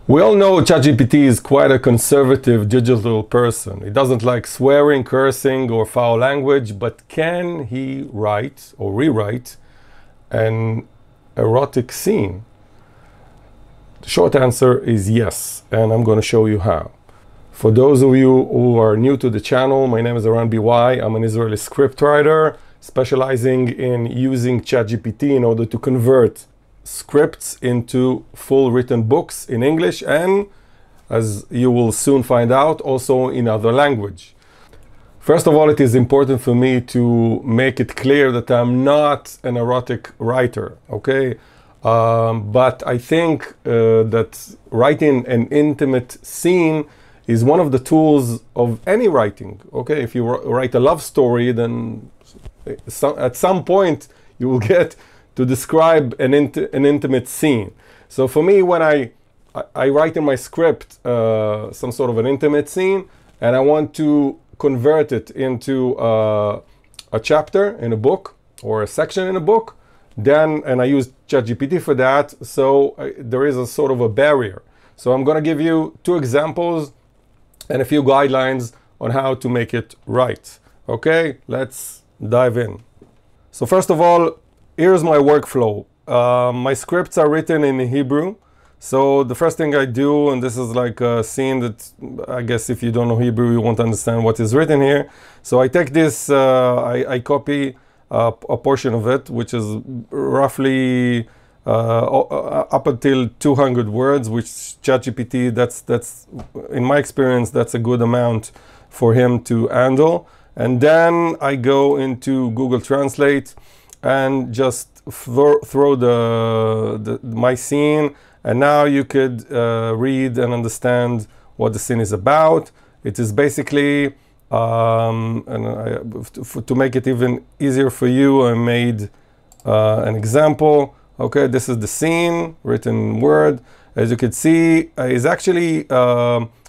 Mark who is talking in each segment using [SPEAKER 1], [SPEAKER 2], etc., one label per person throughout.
[SPEAKER 1] We all know ChatGPT is quite a conservative digital person. He doesn't like swearing, cursing, or foul language, but can he write or rewrite an erotic scene? The short answer is yes, and I'm going to show you how. For those of you who are new to the channel, my name is Eran BY. I'm an Israeli scriptwriter specializing in using ChatGPT in order to convert scripts into full written books in English and, as you will soon find out, also in other language. First of all, it is important for me to make it clear that I'm not an erotic writer, okay? But I think that writing an intimate scene is one of the tools of any writing, okay? If you write a love story, then at some point you will get to describe an intimate scene. So for me, when I write in my script some sort of an intimate scene, and I want to convert it into a chapter in a book or a section in a book, and I use ChatGPT for that, so there is a sort of a barrier. So I'm going to give you two examples and a few guidelines on how to make it right. Okay, let's dive in. So first of all, here's my workflow. My scripts are written in Hebrew. So the first thing I do, and this is like a scene that I guess if you don't know Hebrew, you won't understand what is written here. So I take this, I copy a portion of it, which is roughly up until 200 words, which ChatGPT, that's in my experience, that's a good amount for him to handle. And then I go into Google Translate and just throw my scene, and now you could read and understand what the scene is about. It is basically, to make it even easier for you, I made an example. Okay, this is the scene, written in Word. As you can see, is actually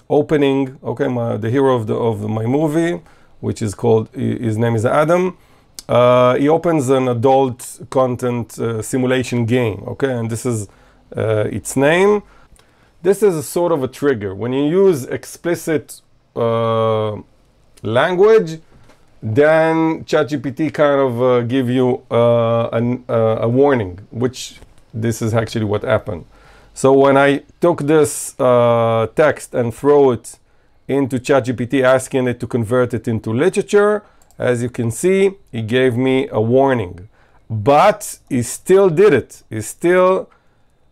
[SPEAKER 1] opening, okay, the hero of my movie, which is called, his name is Adam. He opens an adult content simulation game, okay, and this is its name. This is a sort of a trigger. When you use explicit language, then ChatGPT kind of give you a warning, which this is actually what happened. So when I took this text and throw it into ChatGPT, asking it to convert it into literature, as you can see, he gave me a warning, but he still did it. He still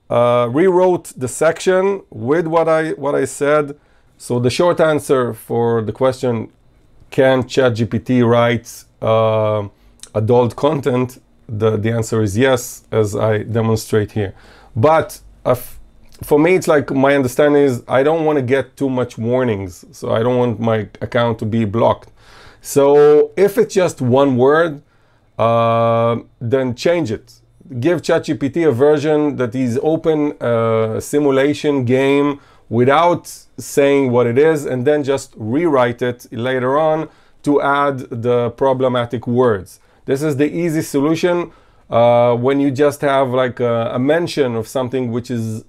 [SPEAKER 1] rewrote the section with what I said. So the short answer for the question, can ChatGPT write adult content? The answer is yes, as I demonstrate here. But for me, it's like my understanding is I don't want to get too much warnings. So I don't want my account to be blocked. So if it's just one word, then change it. Give ChatGPT a version that is open simulation game without saying what it is, and then just rewrite it later on to add the problematic words. This is the easy solution when you just have like a mention of something which is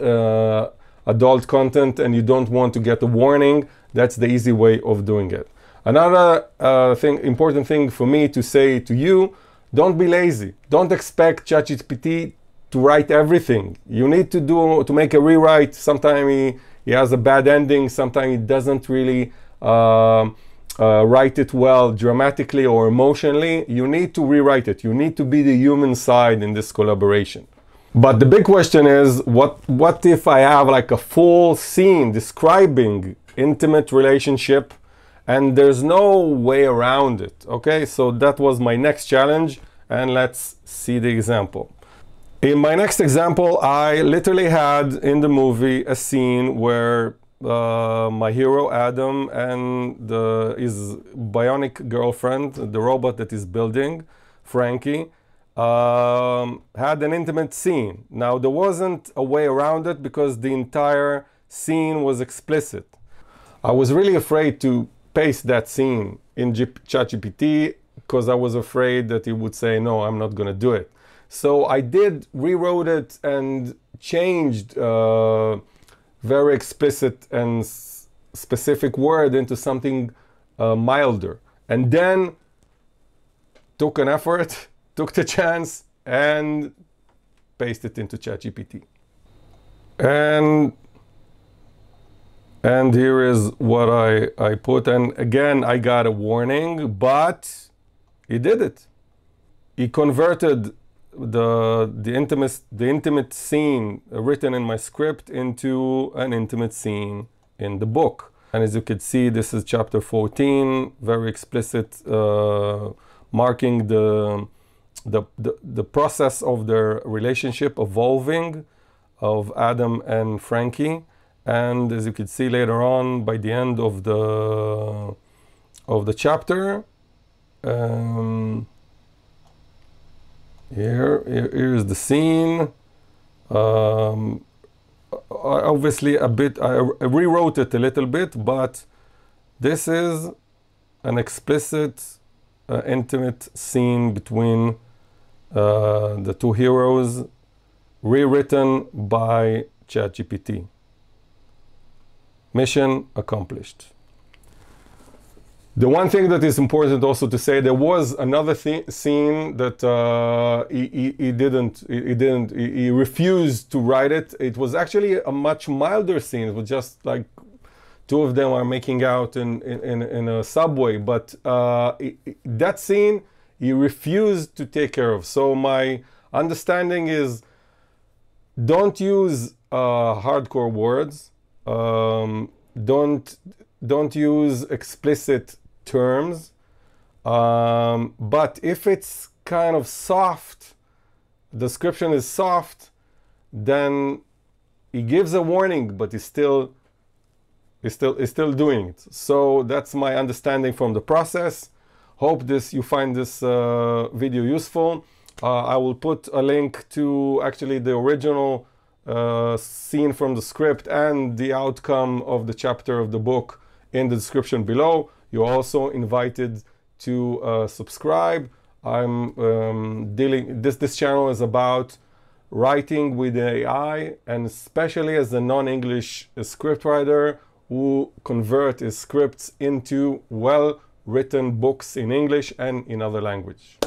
[SPEAKER 1] adult content and you don't want to get a warning. That's the easy way of doing it. Another important thing for me to say to you, don't be lazy. Don't expect ChatGPT to write everything. You need to make a rewrite. Sometimes he has a bad ending. Sometimes he doesn't really write it well dramatically or emotionally. You need to rewrite it. You need to be the human side in this collaboration. But the big question is, what if I have like a full scene describing intimate relationship and there's no way around it? Okay, so that was my next challenge, and let's see the example. In my next example, I literally had in the movie a scene where my hero Adam and his bionic girlfriend, the robot that is building, Frankie, had an intimate scene. Now, there wasn't a way around it because the entire scene was explicit. I was really afraid to paste that scene in ChatGPT because I was afraid that it would say, no, I'm not going to do it. So I rewrote it and changed very explicit and specific word into something milder. And then took an effort, took the chance, and pasted it into ChatGPT. And here is what I put. And again, I got a warning, but he did it. He converted the intimate scene written in my script into an intimate scene in the book. And as you can see, this is chapter 14, very explicit, marking the process of their relationship evolving of Adam and Frankie. And as you can see later on, by the end of the chapter, here's the scene. Obviously I rewrote it a little bit, but this is an explicit, intimate scene between the two heroes, rewritten by ChatGPT. Mission accomplished. The one thing that is important also to say, there was another scene that he refused to write it. It was actually a much milder scene. It was just like two of them are making out in a subway. But that scene, he refused to take care of. So my understanding is, don't use hardcore words. Don't use explicit terms, but if it's kind of soft, description is soft, then he gives a warning, but he's still doing it. So that's my understanding from the process. Hope you find this video useful. I will put a link to actually the original scene from the script and the outcome of the chapter of the book in the description below. You're also invited to subscribe. This channel is about writing with AI, and especially as a non-English scriptwriter who convert his scripts into well-written books in English and in other language.